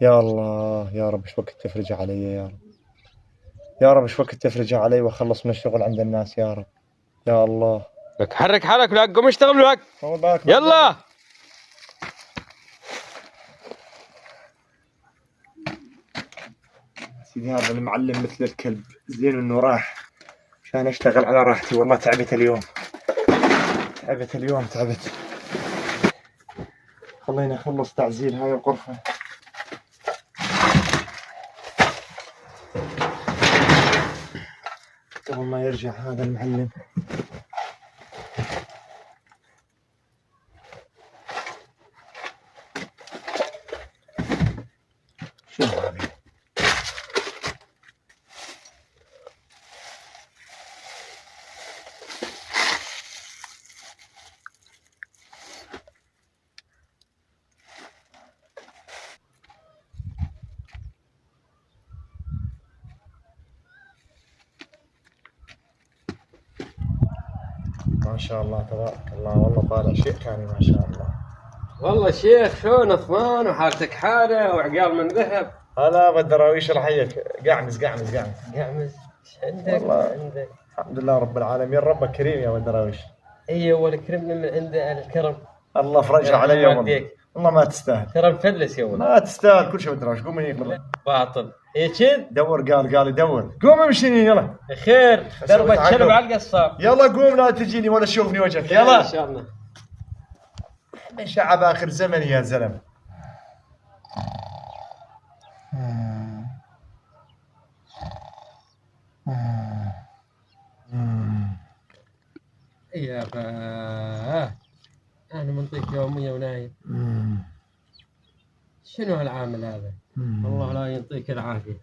يا الله يا رب ايش وقت تفرج علي يا رب. يا رب ايش وقت تفرج علي واخلص من الشغل عند الناس يا رب. يا الله. لك حرك حالك، لا قوم اشتغل بالوقت. يلا. سيدي هذا المعلم مثل الكلب، زين انه راح عشان اشتغل على راحتي. والله تعبت اليوم، تعبت. خليني اخلص تعزيل هاي الغرفة. قبل ما يرجع هذا المعلم. شنو هذه؟ ما شاء الله تبارك الله، والله طالع شيء ثاني ما شاء الله. والله شيخ شلون اطمان وحالتك حاله وعقال من ذهب. هلا بالدراويش رحيك. قعمز قعمز ايش عندك؟ والله عندك الحمد لله رب العالمين. ربك كريم يا بالدراويش. ايوه والكرم من عنده الكرم. الله فرجها علي والله. والله ما تستاهل. ترى مفلس يا ولد. ما تستاهل كل شيء بالدراويش. قوم هيك باطل. ايه كذا؟ دور قال يدور. قوم امشيني يلا. خير دربك شلب على القصاب. يلا قوم لا تجيني ولا تشوفني وجهك. يلا ان شاء الله. من شعب اخر زمن يا زلمه. يا با انا منطيك يوميه ونايم. شنو هالعامل هذا؟ الله لا يعطيك العافيه.